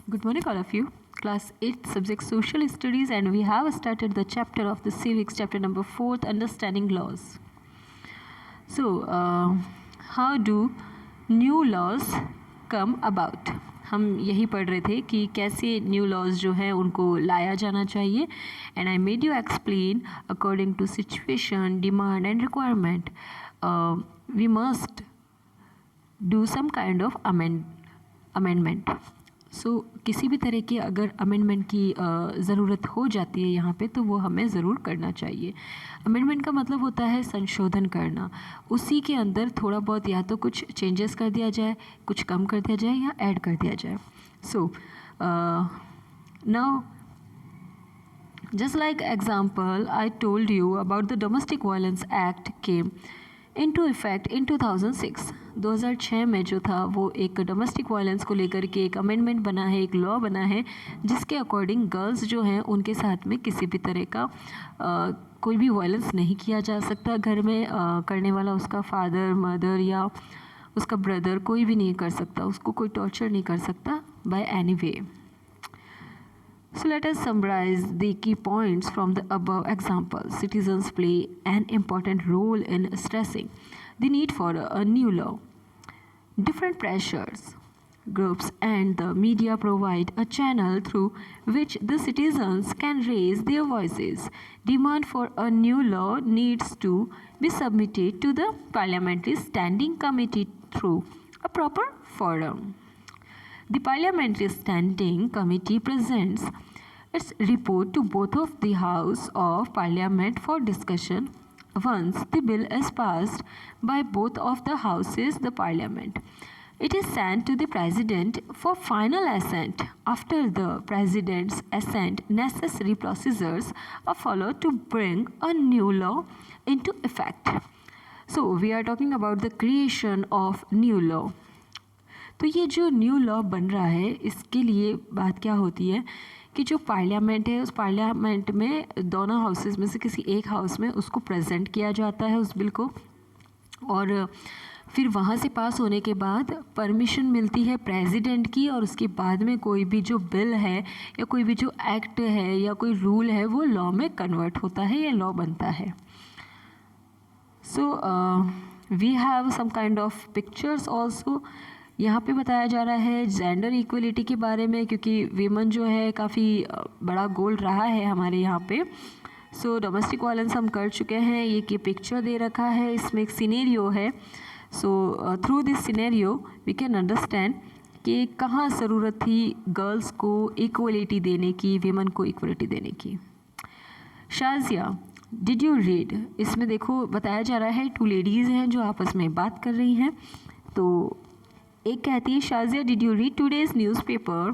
Good morning, all of you. Class 8 subject Social Studies, and we have started the chapter of the Civics, chapter number 4, Understanding Laws. So, how do new laws come about? हम यही पढ़ रहे थे कि कैसे new laws जो है उनको लाया जाना चाहिए. And I made you explain according to situation, demand and requirement we must do some kind of amendment. So किसी भी तरह की अगर अमेंडमेंट की ज़रूरत हो जाती है यहाँ पे, तो वो हमें ज़रूर करना चाहिए. अमेंडमेंट का मतलब होता है संशोधन करना. उसी के अंदर थोड़ा बहुत या तो कुछ चेंजेस कर दिया जाए, कुछ कम कर दिया जाए या ऐड कर दिया जाए. So now just like example, I told you about the Domestic Violence Act came into effect in 2006. 2006 में जो था वो एक डोमेस्टिक वायलेंस को लेकर के एक अमेंडमेंट बना है, एक लॉ बना है, जिसके अकॉर्डिंग गर्ल्स जो हैं उनके साथ में किसी भी तरह का कोई भी वायलेंस नहीं किया जा सकता. घर में करने वाला उसका फादर, मदर या उसका ब्रदर कोई भी नहीं कर सकता, उसको कोई टॉर्चर नहीं कर सकता by any way. So let us summarize the key points from the above example. Citizens play an important role in stressing the need for a new law. Different pressures, groups and the media provide a channel through which the citizens can raise their voices. Demand for a new law needs to be submitted to the Parliamentary Standing Committee through a proper forum. The Parliamentary Standing Committee presents its report to both of the House of Parliament for discussion. Once the bill is passed by both of the Houses, the Parliament, it is sent to the President for final assent. After the President's assent, necessary procedures are followed to bring a new law into effect. So, we are talking about the creation of new law. तो ये जो new law बन रहा है, इसके लिए बात क्या होती है कि जो पार्लियामेंट है, उस पार्लियामेंट में दोनों हाउसेस में से किसी एक हाउस में उसको प्रेजेंट किया जाता है उस बिल को, और फिर वहाँ से पास होने के बाद परमिशन मिलती है प्रेसिडेंट की, और उसके बाद में कोई भी जो बिल है या कोई भी जो एक्ट है या कोई रूल है वो लॉ में कन्वर्ट होता है या लॉ बनता है. So we have some kind of pictures also. यहाँ पे बताया जा रहा है जेंडर इक्वलिटी के बारे में, क्योंकि वीमन जो है काफ़ी बड़ा गोल रहा है हमारे यहाँ पे. सो डोमेस्टिक वायलेंस हम कर चुके हैं. ये की पिक्चर दे रखा है, इसमें एक सिनेरियो है. So through this scenario we can understand कि कहाँ ज़रूरत थी गर्ल्स को इक्वलिटी देने की, वीमन को इक्वलिटी देने की. Shazia, did you read? इसमें देखो बताया जा रहा है 2 लेडीज़ हैं जो आपस में बात कर रही हैं. तो एक कहती है, Shazia did you read today's newspaper?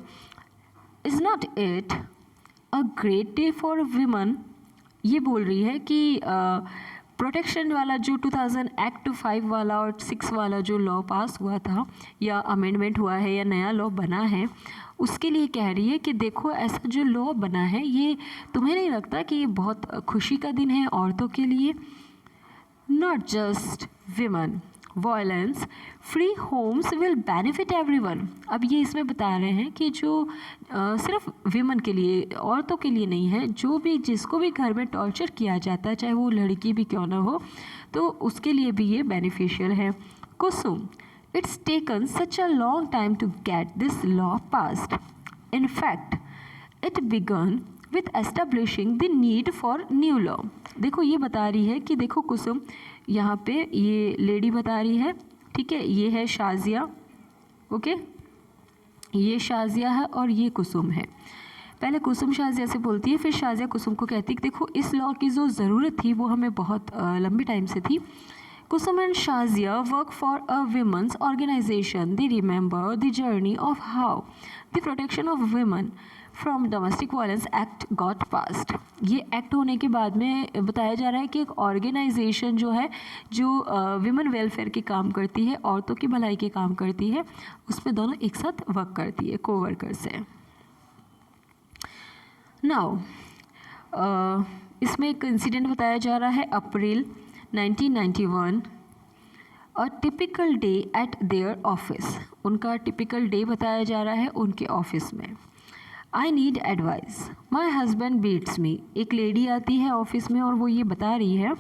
Is not it a great day for women? ये बोल रही है कि प्रोटेक्शन वाला जो 2000 एक्ट 5 वाला और 6 वाला जो लॉ पास हुआ था या अमेंडमेंट हुआ है या नया लॉ बना है, उसके लिए कह रही है कि देखो ऐसा जो लॉ बना है, ये तुम्हें नहीं लगता कि ये बहुत खुशी का दिन है औरतों के लिए? Not just women, violence free homes will benefit everyone. अब ये इसमें बता रहे हैं कि जो सिर्फ विमन के लिए, औरतों के लिए नहीं है, जो भी जिसको भी घर में टॉर्चर किया जाता है, चाहे वो लड़की भी क्यों ना हो, तो उसके लिए भी ये बेनिफिशियल है. Kusum, it's taken such a long time to get this law passed. In fact it began with establishing the need for new law. देखो ये बता रही है कि देखो कुसुम, यहाँ पे ये लेडी बता रही है, ठीक है, ये है शाजिया, ओके, ये शाजिया है और ये कुसुम है. पहले कुसुम शाजिया से बोलती है, फिर शाजिया कुसुम को कहती है कि देखो इस लॉ की जो ज़रूरत थी वो हमें बहुत लंबी टाइम से थी. Kusum and Shazia work for a women's organization. They remember the journey of how the Protection of Women from Domestic Violence Act got passed. ये एक्ट होने के बाद में बताया जा रहा है कि एक ऑर्गेनाइजेशन जो है, जो विमेन वेलफेयर के काम करती है, औरतों की भलाई के काम करती है, उसमें दोनों एक साथ वर्क करती है, कोवर्कर्स है. नाउ इसमें एक इंसिडेंट बताया जा रहा है. April 1991 a typical day at their office, उनका टिपिकल डे बताया जा रहा है उनके ऑफिस में। I need advice, my husband beats me, एक लेडी आती है ऑफिस में और वो ये बता रही है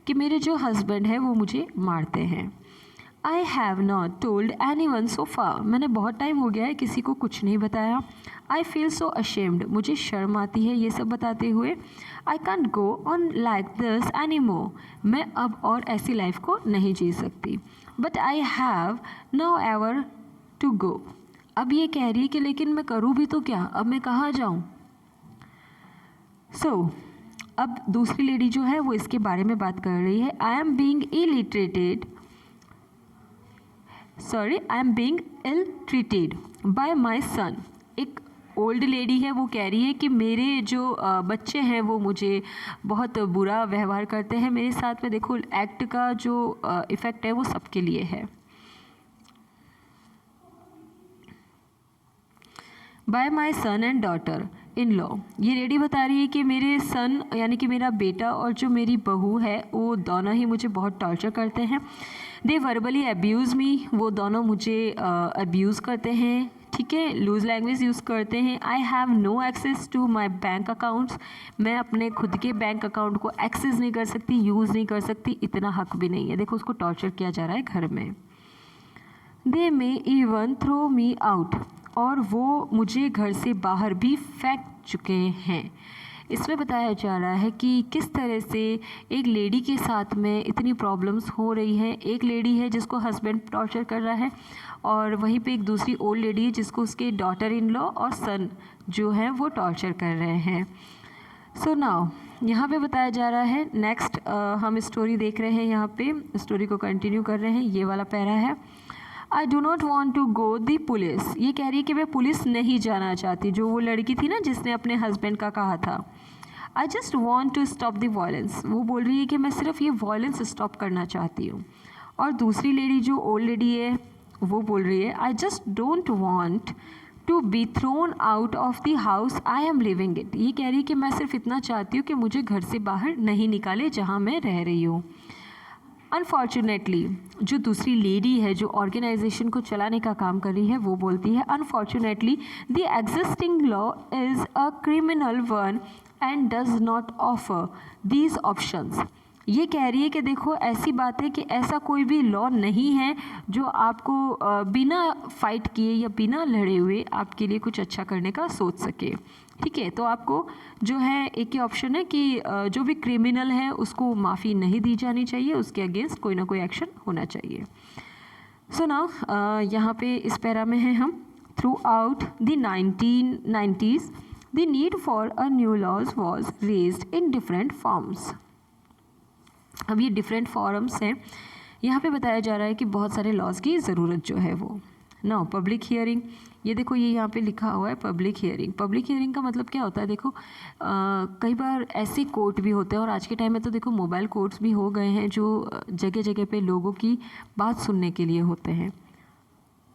कि मेरे जो हस्बैंड है वो मुझे मारते हैं। I have not told anyone so far, मैंने बहुत टाइम हो गया है किसी को कुछ नहीं बताया। आई फील सो अशेम्ड, मुझे शर्म आती है ये सब बताते हुए। I can't go on like this any more, मैं अब और ऐसी लाइफ को नहीं जी सकती। But I have nowhere to go, अब ये कह रही है कि लेकिन मैं करूँ भी तो क्या, अब मैं कहाँ जाऊँ। सो अब दूसरी लेडी जो है वो इसके बारे में बात कर रही है। I am being ill treated by my son, एक ओल्ड लेडी है वो कह रही है कि मेरे जो बच्चे हैं वो मुझे बहुत बुरा व्यवहार करते हैं मेरे साथ में। देखो एक्ट का जो इफ़ेक्ट है वो सबके लिए है। By my son and daughter in law, ये लेडी बता रही है कि मेरे सन यानी कि मेरा बेटा और जो मेरी बहू है वो दोनों ही मुझे बहुत टॉर्चर करते हैं। दे वर्बली अब्यूज़ मी, वो दोनों मुझे अब्यूज़ करते हैं, ठीक है, लूज लैंग्वेज यूज़ करते हैं। I have no access to my bank accounts, मैं अपने खुद के बैंक अकाउंट को एक्सेस नहीं कर सकती, यूज़ नहीं कर सकती, इतना हक भी नहीं है। देखो उसको टॉर्चर किया जा रहा है घर में। They may even throw me out, और वो मुझे घर से बाहर भी फेंक चुके हैं। इसमें बताया जा रहा है कि किस तरह से एक लेडी के साथ में इतनी प्रॉब्लम्स हो रही हैं। एक लेडी है जिसको हस्बैंड टॉर्चर कर रहा है और वहीं पे एक दूसरी ओल्ड लेडी है जिसको उसके डॉटर इन लॉ और सन जो है वो टॉर्चर कर रहे हैं। सो नाउ यहाँ पे बताया जा रहा है नेक्स्ट हम स्टोरी देख रहे हैं, यहाँ पे स्टोरी को कंटिन्यू कर रहे हैं। ये वाला पैरा है, I do not want to go the police, ये कह रही है कि मैं पुलिस नहीं जाना चाहती, जो वो लड़की थी ना जिसने अपने हस्बैंड का कहा था। I just want to stop the violence, वो बोल रही है कि मैं सिर्फ ये वायलेंस स्टॉप करना चाहती हूँ। और दूसरी लेडी जो ओल्ड लेडी है वो बोल रही है I just don't want to be thrown out of the house I am living it, ये कह रही है कि मैं सिर्फ इतना चाहती हूँ कि मुझे घर से बाहर नहीं निकाले जहाँ मैं रह रही हूँ। अनफॉर्चुनेटली जो दूसरी लेडी है जो ऑर्गेनाइजेशन को चलाने का काम कर रही है वो बोलती है unfortunately the existing law is a criminal one and does not offer these options, ये कह रही है कि देखो ऐसी बात है कि ऐसा कोई भी लॉ नहीं है जो आपको बिना फाइट किए या बिना लड़े हुए आपके लिए कुछ अच्छा करने का सोच सके, ठीक है। तो आपको जो है एक ही ऑप्शन है कि जो भी क्रिमिनल है उसको माफ़ी नहीं दी जानी चाहिए, उसके अगेंस्ट कोई ना कोई एक्शन होना चाहिए। सो नाउ यहाँ पे इस पैरा में है हम throughout the 1990s the need for a new laws was raised in different forms. अब ये डिफरेंट फॉर्म्स हैं, यहाँ पे बताया जा रहा है कि बहुत सारे लॉज की ज़रूरत जो है वो ना। पब्लिक हियरिंग, ये देखो ये यहाँ पे लिखा हुआ है पब्लिक हियरिंग। पब्लिक हियरिंग का मतलब क्या होता है, देखो कई बार ऐसे कोर्ट भी होते हैं और आज के टाइम में तो देखो मोबाइल कोर्ट्स भी हो गए हैं जो जगह जगह पे लोगों की बात सुनने के लिए होते हैं।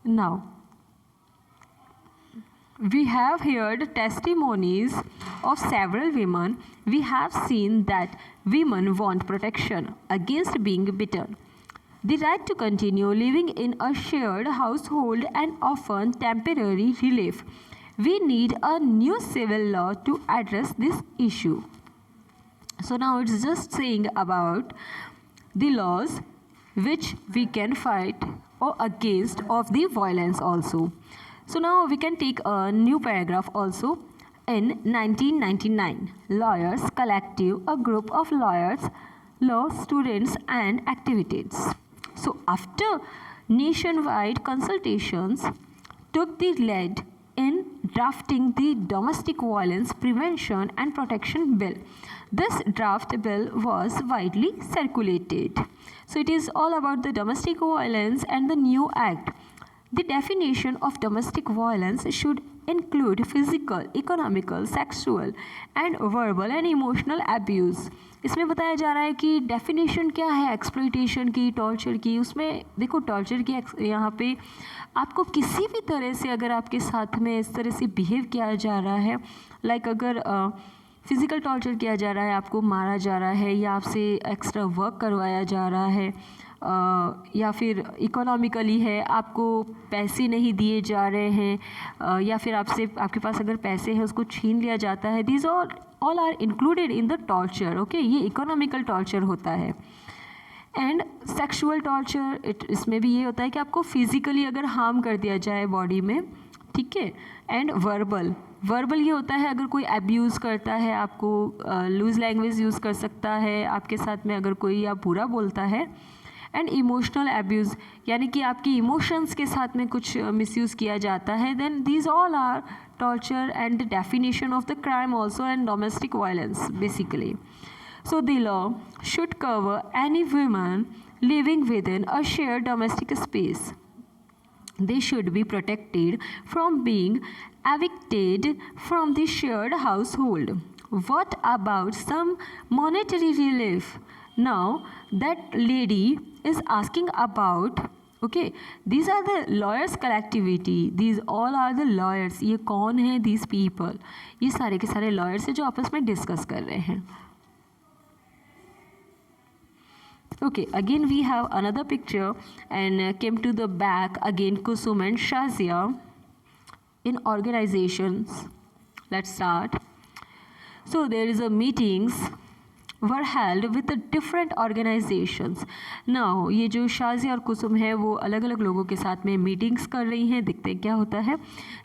Now we have heard testimonies of several women. We have seen that women want protection against being beaten, the right to continue living in a shared household, and often temporary relief. We need a new civil law to address this issue. So now it's just saying about the laws which we can fight or against of the violence also. So now we can take a new paragraph also. In 1999, Lawyers Collective, a group of lawyers, law students and activists. So after nationwide consultations took the lead in drafting the Domestic Violence Prevention and Protection Bill. This draft bill was widely circulated. So it is all about the domestic violence and the new act. The definition of domestic violence should include physical, economical, sexual and verbal and emotional abuse. इसमें बताया जा रहा है कि definition क्या है exploitation की, torture की। उसमें देखो टॉर्चर की यहाँ पे आपको किसी भी तरह से अगर आपके साथ में इस तरह से बिहेव किया जा रहा है, लाइक अगर फिज़िकल टॉर्चर किया जा रहा है, आपको मारा जा रहा है या आपसे एक्स्ट्रा वर्क करवाया जा रहा है, या फिर इकोनॉमिकली है, आपको पैसे नहीं दिए जा रहे हैं, या फिर आपके पास अगर पैसे हैं उसको छीन लिया जाता है. These all are included in the torture. Okay, ये इकोनॉमिकल टॉर्चर होता है. एंड सेक्शुअल टॉर्चर, इसमें भी ये होता है कि आपको फिज़िकली अगर हार्म कर दिया जाए बॉडी में, ठीक है. एंड वर्बल ये होता है अगर कोई अब्यूज़ करता है, आपको लूज़ लैंग्वेज यूज़ कर सकता है आपके साथ में अगर कोई आप बुरा बोलता है. एंड इमोशनल अब्यूज़, यानी कि आपकी इमोशंस के साथ में कुछ मिसयूज़ किया जाता है. Then these all are torture and the definition of the crime also and domestic violence basically. So the law should cover any women living within a shared domestic space. They should be protected from being evicted from the shared household. What about some monetary relief? Now that lady is asking about, okay, these are the lawyers collectivity. These all are the lawyers. ये कौन है? These people. ये सारे के सारे lawyers हैं जो आपस में डिस्कस कर रहे हैं. Okay, again we have another picture and came to the back again Kusum and Shazia in organizations. Let's start. So there is a meetings were held with the different organizations. Now ये जो शाजिया और कुसुम है वो अलग अलग लोगों के साथ में मीटिंग्स कर रही हैं. देखते हैं क्या होता है.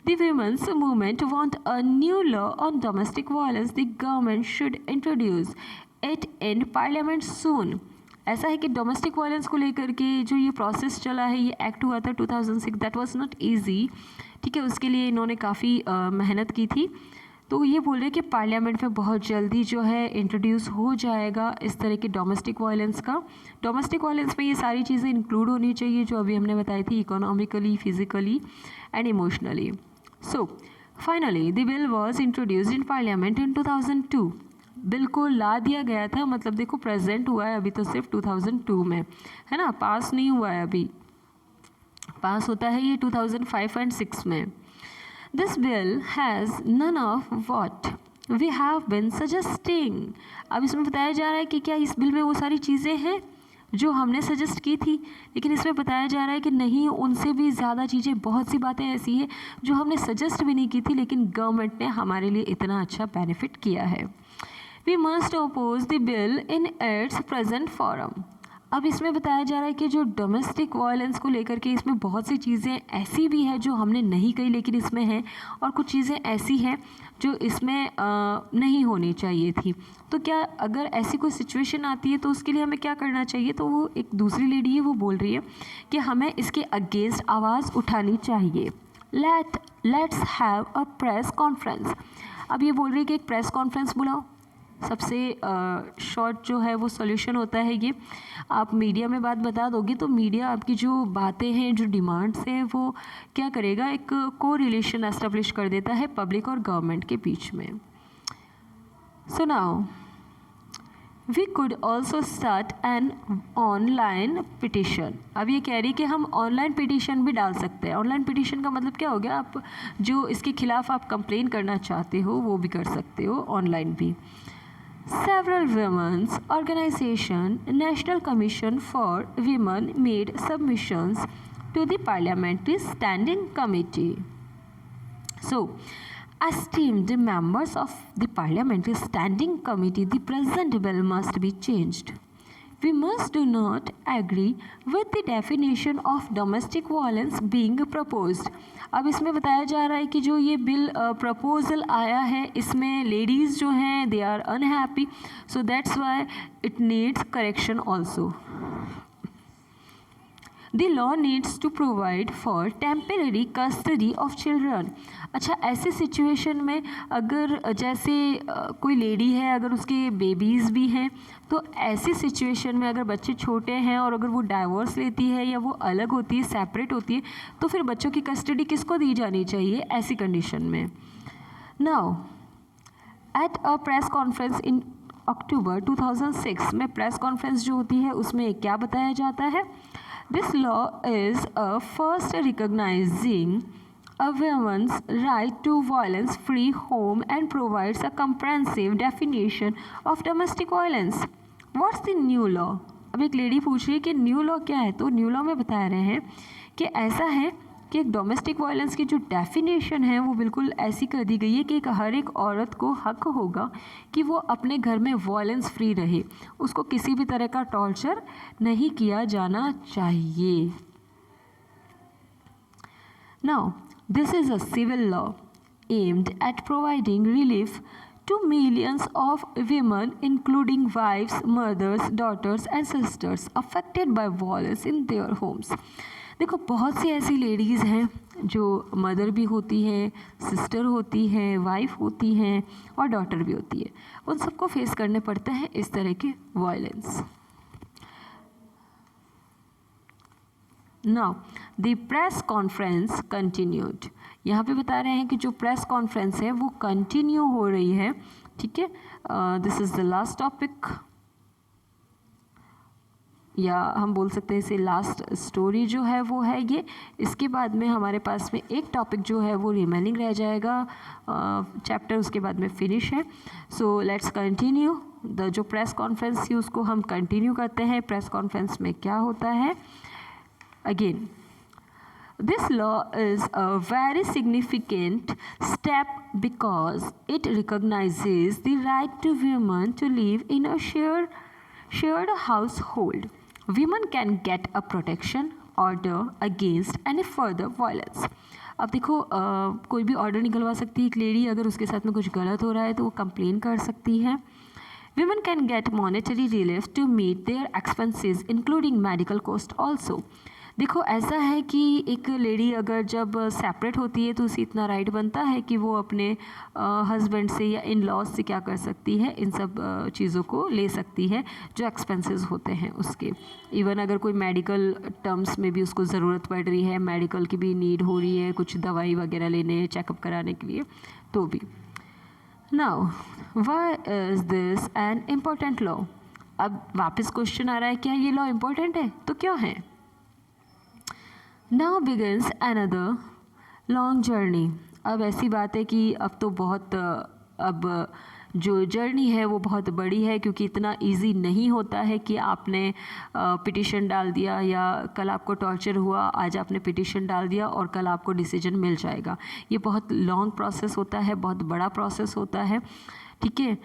The women's movement want a new law on domestic violence. The government should introduce it in parliament soon. ऐसा है कि डोमेस्टिक वायलेंस को लेकर के जो ये प्रोसेस चला है, ये एक्ट हुआ था 2006. दैट वाज नॉट इजी, ठीक है. उसके लिए इन्होंने काफ़ी मेहनत की थी. तो ये बोल रहे हैं कि पार्लियामेंट में बहुत जल्दी जो है इंट्रोड्यूस हो जाएगा इस तरह के डोमेस्टिक वायलेंस का. डोमेस्टिक वायलेंस में ये सारी चीज़ें इंक्लूड होनी चाहिए जो अभी हमने बताई थी, economically, physically and emotionally. So finally the bill was introduced in parliament in 2002. Bill को ला दिया गया था, मतलब देखो प्रेजेंट हुआ है अभी तो सिर्फ 2002 में, है ना. पास नहीं हुआ है अभी, पास होता है ये 2005 एंड 6 में. This bill has none of what we have been suggesting. अब इसमें बताया जा रहा है कि क्या इस बिल में वो सारी चीज़ें हैं जो हमने सजेस्ट की थी, लेकिन इसमें बताया जा रहा है कि नहीं, उनसे भी ज़्यादा चीज़ें, बहुत सी बातें ऐसी हैं जो हमने सजेस्ट भी नहीं की थी लेकिन गवर्नमेंट ने हमारे लिए इतना अच्छा बेनिफिट किया है. We must oppose the bill in its present form. अब इसमें बताया जा रहा है कि जो डोमेस्टिक वायलेंस को लेकर के इसमें बहुत सी चीज़ें ऐसी भी हैं जो हमने नहीं कही लेकिन इसमें हैं, और कुछ चीज़ें ऐसी हैं जो इसमें नहीं होनी चाहिए थी. तो क्या अगर ऐसी कोई सिचुएशन आती है तो उसके लिए हमें क्या करना चाहिए? तो वो एक दूसरी लेडी है, वो बोल रही है कि हमें इसके अगेंस्ट आवाज़ उठानी चाहिए. Let's have a press conference. अब ये बोल रही है कि एक प्रेस कॉन्फ्रेंस बुलाओ. सबसे शॉर्ट जो है वो सॉल्यूशन होता है ये, आप मीडिया में बात बता दोगे तो मीडिया आपकी जो बातें हैं, जो डिमांड्स हैं, वो क्या करेगा, एक को रिलेशन एस्टेब्लिश कर देता है पब्लिक और गवर्नमेंट के बीच में. So now we could also start an online petition. अब ये कह रही कि हम ऑनलाइन पिटिशन भी डाल सकते हैं. ऑनलाइन पिटिशन का मतलब क्या हो गया, आप जो इसके खिलाफ आप कंप्लेन करना चाहते हो वो भी कर सकते हो ऑनलाइन भी. Several women's organization, National Commission for Women made submissions to the Parliamentary Standing Committee. So, esteemed members of the Parliamentary Standing Committee, the present bill must be changed. We must do not agree with the definition of domestic violence being proposed. अब इसमें बताया जा रहा है कि जो ये bill proposal आया है इसमें लेडीज़ जो हैं they are unhappy, so that's why it needs correction also. The law needs to provide for temporary custody of children. अच्छा, ऐसे सिचुएशन में अगर जैसे कोई लेडी है, अगर उसके बेबीज़ भी हैं, तो ऐसी सिचुएशन में अगर बच्चे छोटे हैं और अगर वो डाइवोर्स लेती है या वो अलग होती है, सेपरेट होती है, तो फिर बच्चों की कस्टडी किसको दी जानी चाहिए ऐसी कंडीशन में. Now at a press conference in October 2006 में प्रेस कॉन्फ्रेंस जो होती है उसमें क्या बताया जाता है. This law is a first recognizing a woman's right to violence-free home and provides a comprehensive definition of domestic violence. What's the new law? अब एक लेडी पूछ रही है कि न्यू लॉ क्या है, तो न्यू लॉ में बता रहे हैं कि ऐसा है कि एक डोमेस्टिक वायलेंस की जो डेफिनेशन है वो बिल्कुल ऐसी कर दी गई है कि हर एक औरत को हक होगा कि वो अपने घर में वायलेंस फ्री रहे, उसको किसी भी तरह का टॉर्चर नहीं किया जाना चाहिए. Now, this is a civil law aimed at providing relief to millions of women, including wives, mothers, daughters, and sisters affected by violence in their homes. देखो बहुत सी ऐसी लेडीज़ हैं जो मदर भी होती हैं, सिस्टर होती हैं, वाइफ होती हैं और डॉटर भी होती है. उन सबको फेस करने पड़ते हैं इस तरह के violence. Now the press conference continued. यहाँ पे बता रहे हैं कि जो प्रेस कॉन्फ्रेंस है वो कंटिन्यू हो रही है. ठीक है, this is the last topic, या हम बोल सकते हैं इसे लास्ट स्टोरी जो है वो है ये. इसके बाद में हमारे पास में एक टॉपिक जो है वो रिमेनिंग रह जाएगा, चैप्टर उसके बाद में फिनिश है. So let's continue. द जो प्रेस कॉन्फ्रेंस थी उसको हम कंटिन्यू करते हैं. प्रेस कॉन्फ्रेंस में क्या होता है? Again, this law is a very significant step because it recognizes the right to women to live in a shared household. Women can get a protection order against any further violence. अब देखो कोई भी order निकलवा सकती है एक lady, अगर उसके साथ में कुछ गलत हो रहा है तो वो कंप्लेन कर सकती है. Women can get monetary relief to meet their expenses including medical cost also. देखो ऐसा है कि एक लेडी अगर जब सेपरेट होती है तो उसे इतना राइट बनता है कि वो अपने हस्बैंड से या इन लॉज से क्या कर सकती है, इन सब चीज़ों को ले सकती है जो एक्सपेंसेस होते हैं उसके. इवन अगर कोई मेडिकल टर्म्स में भी उसको ज़रूरत पड़ रही है, मेडिकल की भी नीड हो रही है, कुछ दवाई वगैरह लेने, चेकअप कराने के लिए, तो भी. Now why is this an important law? अब वापस क्वेश्चन आ रहा है, क्या ये लॉ इम्पोर्टेंट है? तो क्यों है? Now begins another long journey. अब ऐसी बात है कि अब तो बहुत अब जो जर्नी है वो बहुत बड़ी है, क्योंकि इतना इजी नहीं होता है कि आपने पिटिशन डाल दिया या कल आपको टॉर्चर हुआ, आज आपने पिटिशन डाल दिया और कल आपको डिसीजन मिल जाएगा. ये बहुत लॉन्ग प्रोसेस होता है, बहुत बड़ा प्रोसेस होता है. ठीक है.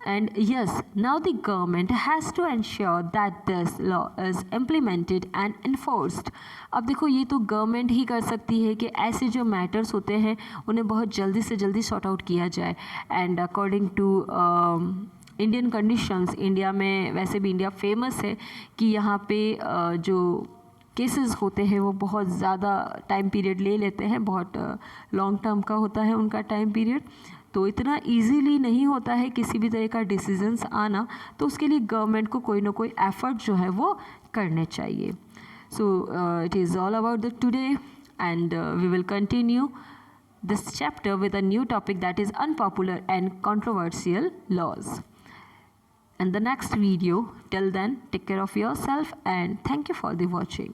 And yes, now the government has to ensure that this law is implemented and enforced. अब देखो ये तो गवर्नमेंट ही कर सकती है कि ऐसे जो मैटर्स होते हैं उन्हें बहुत जल्दी से जल्दी सॉर्ट आउट किया जाए. And according to Indian conditions, India में वैसे भी इंडिया फेमस है कि यहाँ पे जो केसेस होते हैं वो बहुत ज़्यादा टाइम पीरियड ले लेते हैं, बहुत लॉन्ग टर्म का होता है उनका टाइम पीरियड. तो इतना इजीली नहीं होता है किसी भी तरह का डिसीजंस आना, तो उसके लिए गवर्नमेंट को कोई ना कोई एफर्ट जो है वो करने चाहिए. So it is all about the today, and we will continue this chapter with a new topic that is unpopular and controversial laws. And the next video. Till then, take care of yourself and thank you for the watching.